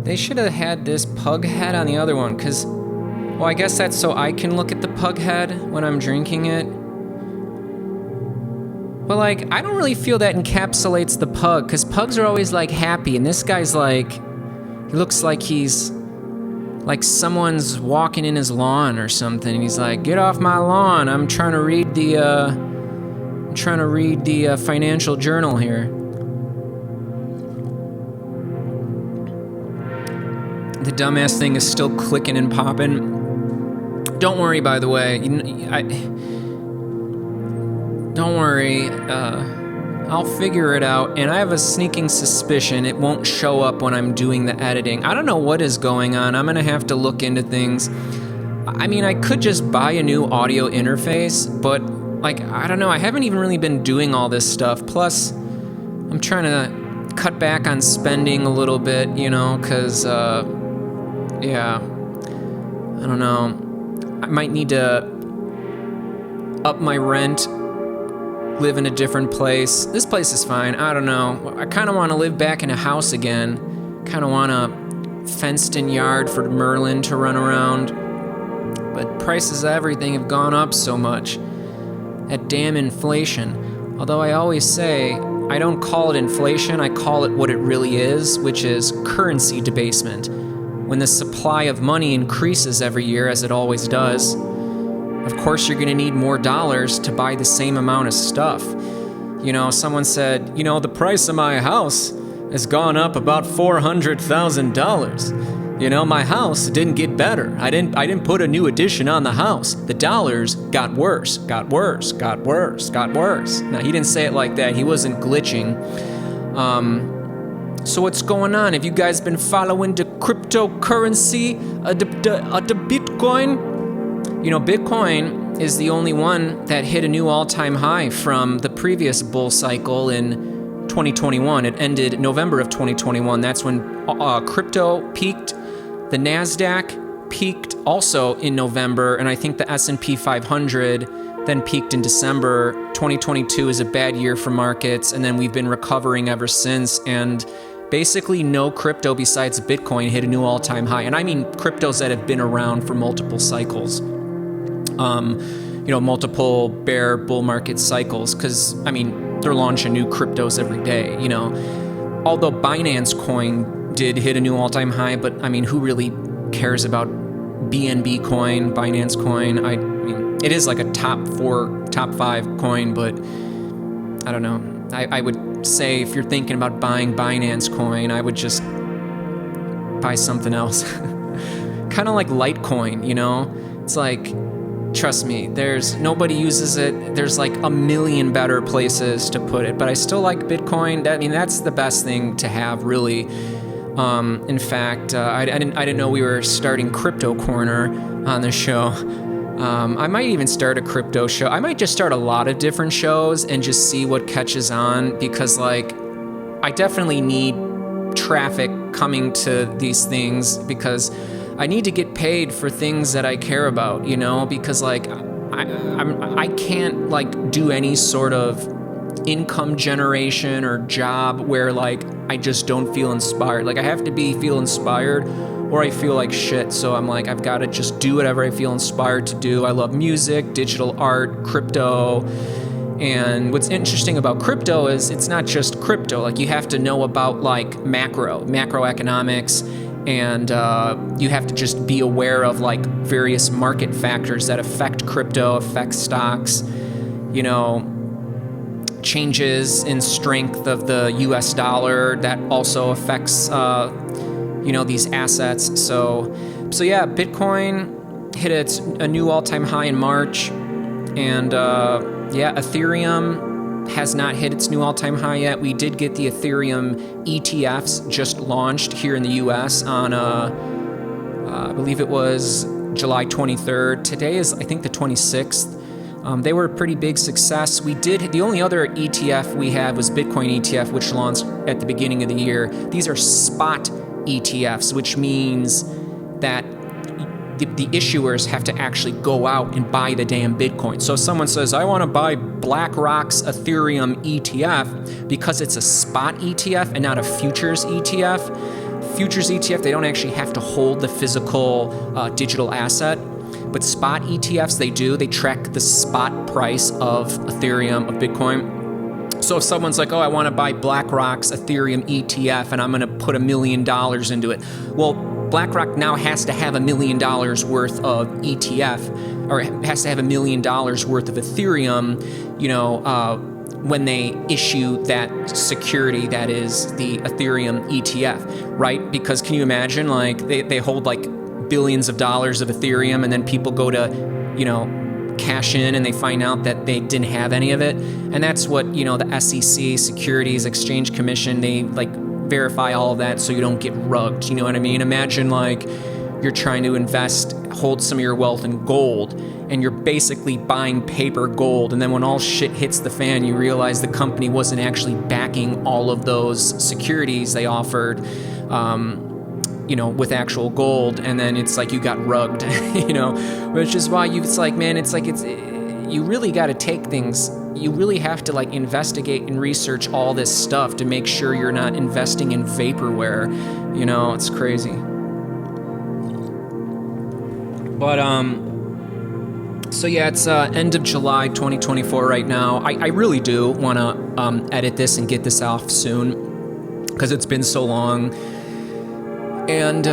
They should have had this pug head on the other one, because, well, I guess that's so I can look at the pug head when I'm drinking it. But, like, I don't really feel that encapsulates the pug, because pugs are always, like, happy, and this guy's, like, he looks like he's, like someone's walking in his lawn or something, and he's like, get off my lawn, I'm trying to read the financial journal here. The dumbass thing is still clicking and popping. Don't worry, by the way. Don't worry. I'll figure it out. And I have a sneaking suspicion it won't show up when I'm doing the editing. I don't know what is going on. I'm going to have to look into things. I mean, I could just buy a new audio interface, but, like, I don't know. I haven't even really been doing all this stuff. Plus, I'm trying to cut back on spending a little bit, you know, because... Yeah. I don't know. I might need to up my rent, live in a different place. This place is fine. I don't know. I kind of want to live back in a house again. Kind of want a fenced-in yard for Merlin to run around. But prices of everything have gone up so much. That damn inflation. Although I always say, I don't call it inflation, I call it what it really is, which is currency debasement. When the supply of money increases every year, as it always does, of course you're going to need more dollars to buy the same amount of stuff. You know, someone said, you know, the price of my house has gone up about $400,000. You know, my house didn't get better. I didn't put a new addition on the house. The dollars got worse, got worse, got worse, got worse. Now, he didn't say it like that. He wasn't glitching. So what's going on? Have you guys been following the cryptocurrency, the Bitcoin? You know, Bitcoin is the only one that hit a new all-time high from the previous bull cycle in 2021. It ended November of 2021. That's when crypto peaked. The NASDAQ peaked also in November, and I think the S&P 500 then peaked in December. 2022 is a bad year for markets, and then we've been recovering ever since, and basically no crypto besides Bitcoin hit a new all-time high. And I mean cryptos that have been around for multiple cycles. You know, multiple bear bull market cycles, because, I mean, they're launching new cryptos every day, you know. Although Binance Coin did hit a new all-time high, but, I mean, who really cares about BNB Coin, Binance Coin? I mean, it is like a top 5 coin, but I don't know. I would say if you're thinking about buying Binance Coin, I would just buy something else. Kind of like Litecoin, you know? It's like, trust me, nobody uses it. There's like a million better places to put it, but I still like Bitcoin. I mean, that's the best thing to have, really. In fact, I didn't know we were starting Crypto Corner on the show. I might even start a crypto show. I might just start a lot of different shows and just see what catches on, because like I definitely need traffic coming to these things, because I need to get paid for things that I care about, you know, because like I can't like do any sort of income generation or job where like I just don't feel inspired. Like I have to feel inspired or I feel like shit. So I'm like, I've got to just do whatever I feel inspired to do. I love music, digital art, crypto. And what's interesting about crypto is it's not just crypto. Like you have to know about like macroeconomics, and you have to just be aware of like various market factors that affect crypto, affect stocks, you know, changes in strength of the US dollar that also affects, you know, these assets. So yeah, Bitcoin hit a new all-time high in March, and yeah, Ethereum has not hit its new all-time high yet. We did get the Ethereum ETFs just launched here in the US on, I believe it was July 23rd. Today is, I think, the 26th. They were a pretty big success. The only other ETF we had was Bitcoin ETF, which launched at the beginning of the year. These are spot ETFs, which means that the issuers have to actually go out and buy the damn Bitcoin. So if someone says, I want to buy BlackRock's Ethereum ETF, because it's a spot ETF and not a futures ETF. Futures ETF, they don't actually have to hold the physical digital asset. But spot ETFs, they do. They track the spot price of Ethereum, of Bitcoin. So if someone's like, oh, I want to buy BlackRock's Ethereum ETF and I'm going to put $1 million into it. Well, BlackRock now has to have $1 million worth of ETF, or has to have $1 million worth of Ethereum, you know, when they issue that security that is the Ethereum ETF, right? Because can you imagine, like, they hold like billions of dollars of Ethereum, and then people go to, you know, cash in and they find out that they didn't have any of it. And that's what, you know, the SEC, Securities Exchange Commission, they like verify all of that so you don't get rugged. You know what I mean? Imagine like you're trying to hold some of your wealth in gold, and you're basically buying paper gold. And then when all shit hits the fan, you realize the company wasn't actually backing all of those securities they offered. you know, with actual gold, and then it's like you got rugged, you know, which is why it's like, man, you really got to take things, you really have to like investigate and research all this stuff to make sure you're not investing in vaporware, you know, it's crazy. But, so yeah, it's end of July 2024 right now. I really do want to edit this and get this off soon, because it's been so long. And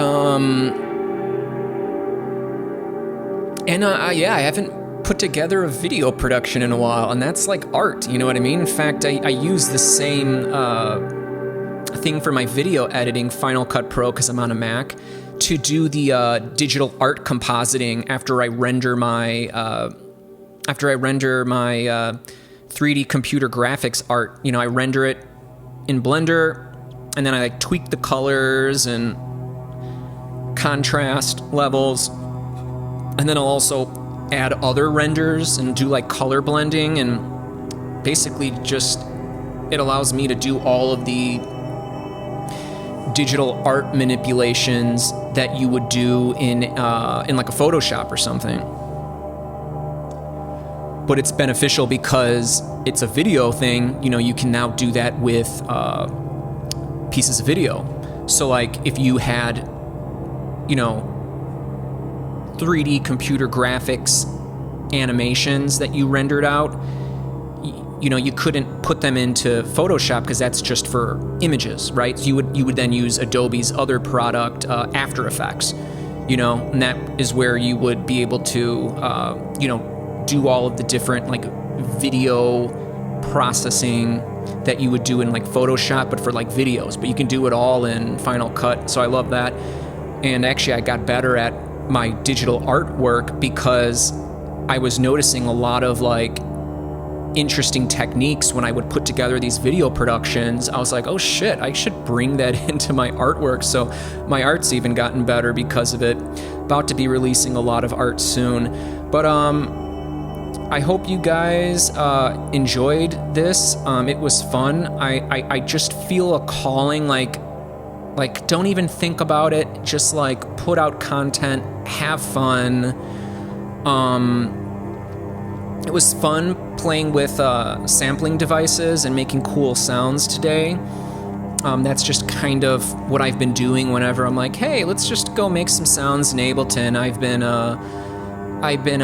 yeah, I haven't put together a video production in a while, and that's like art, you know what I mean? In fact, I use the same thing for my video editing, Final Cut Pro, because I'm on a Mac, to do the digital art compositing after I render my 3D computer graphics art. You know, I render it in Blender, and then I like tweak the colors and contrast levels, and then I'll also add other renders and do like color blending, and basically just it allows me to do all of the digital art manipulations that you would do in like a Photoshop or something. But it's beneficial because it's a video thing. You know, you can now do that with pieces of video. So like if you had, you know, 3D computer graphics animations that you rendered out, you know, you couldn't put them into Photoshop because that's just for images, right? So you would then use Adobe's other product, After Effects, you know, and that is where you would be able to, you know, do all of the different like video processing that you would do in like Photoshop, but for like videos. But you can do it all in Final Cut, so I love that. And actually, I got better at my digital artwork because I was noticing a lot of like interesting techniques when I would put together these video productions. I was like, oh shit, I should bring that into my artwork. So my art's even gotten better because of it. About to be releasing a lot of art soon. But I hope you guys enjoyed this. It was fun. I just feel a calling, like don't even think about it. Just like put out content, have fun. It was fun playing with sampling devices and making cool sounds today. That's just kind of what I've been doing whenever I'm like, hey, let's just go make some sounds in Ableton. I've been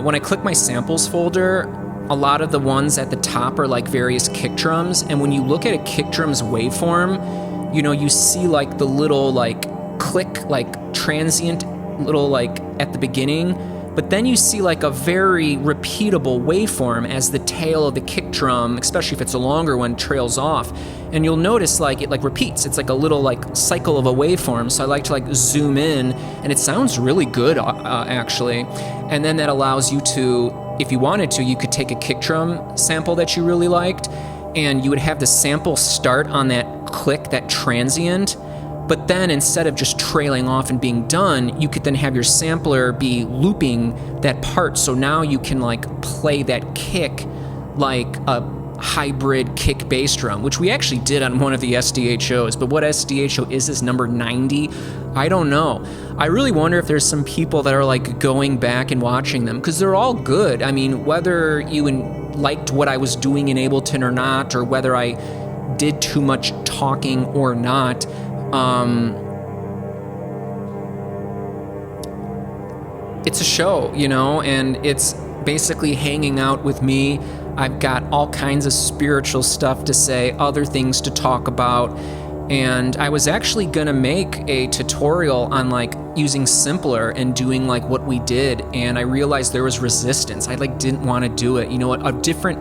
when I click my samples folder, a lot of the ones at the top are like various kick drums, and when you look at a kick drum's waveform, you know, you see like the little like click, like transient little like at the beginning, but then you see like a very repeatable waveform as the tail of the kick drum, especially if it's a longer one, trails off. And you'll notice like it like repeats. It's like a little like cycle of a waveform. So I like to like zoom in, and it sounds really good actually. And then that allows you to, if you wanted to, you could take a kick drum sample that you really liked, and you would have the sample start on that click, that transient. But then instead of just trailing off and being done, you could then have your sampler be looping that part. So now you can like play that kick like a hybrid kick bass drum, which we actually did on one of the SDHOs. But what SDHO is number 90? I don't know. I really wonder if there's some people that are like going back and watching them, because they're all good. I mean, whether you liked what I was doing in Ableton or not, or whether I did too much talking or not, it's a show, you know, and it's basically hanging out with me. I've got all kinds of spiritual stuff to say, other things to talk about, and I was actually gonna make a tutorial on like using Simpler and doing like what we did, and I realized there was resistance. I like didn't want to do it. You know what? A different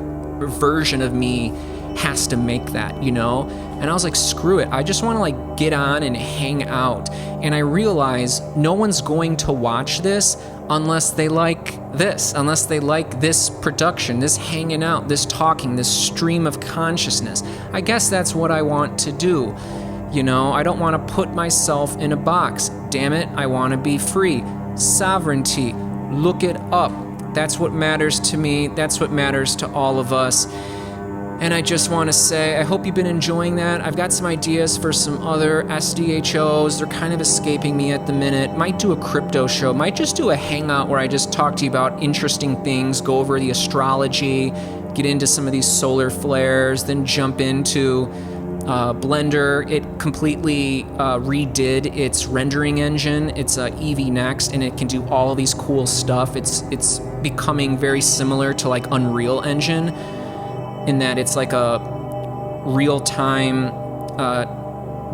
version of me has to make that, you know? And I was like, screw it. I just want to like get on and hang out. And I realize no one's going to watch this unless they like this, unless they like this production, this hanging out, this talking, this stream of consciousness. I guess that's what I want to do. You know, I don't want to put myself in a box. Damn it, I want to be free. Sovereignty. Look it up. That's what matters to me. That's what matters to all of us. And I just want to say, I hope you've been enjoying that. I've got some ideas for some other SDHOs. They're kind of escaping me at the minute. Might do a crypto show. Might just do a hangout where I just talk to you about interesting things, go over the astrology, get into some of these solar flares, then jump into Blender. It completely redid its rendering engine. It's Eevee Next, and it can do all of these cool stuff. It's becoming very similar to like Unreal Engine, in that it's like a real-time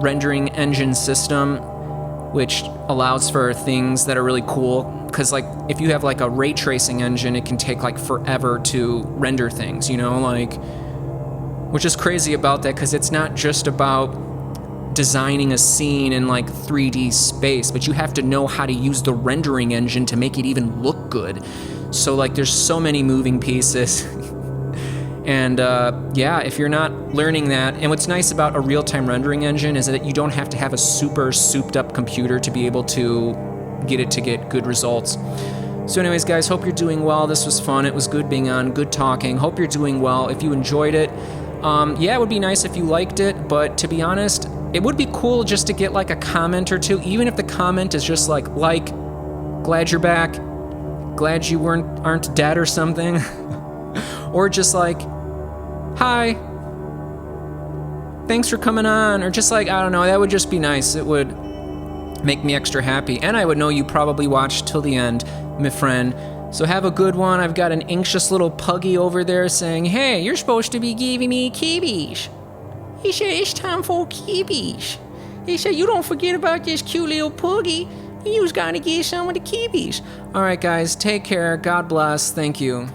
rendering engine system, which allows for things that are really cool. Because like if you have like a ray tracing engine, it can take like forever to render things, you know, like, which is crazy about that, because it's not just about designing a scene in like 3D space, but you have to know how to use the rendering engine to make it even look good. So like there's so many moving pieces. And yeah, if you're not learning that, and what's nice about a real-time rendering engine is that you don't have to have a super souped-up computer to be able to get good results. So anyways, guys, hope you're doing well. This was fun. It was good being on, good talking. Hope you're doing well. If you enjoyed it, yeah, it would be nice if you liked it, but to be honest, it would be cool just to get like a comment or two, even if the comment is just like, glad you're back, glad you aren't dead or something, or just like, hi, thanks for coming on, or just like, I don't know, that would just be nice. It would make me extra happy, and I would know you probably watched till the end, my friend. So have a good one. I've got an anxious little puggy over there saying, hey, you're supposed to be giving me kibbies. He said, it's time for kibbies. He said, you don't forget about this cute little puggy. You was gonna get some of the kibbies. All right, guys, take care. God bless. Thank you.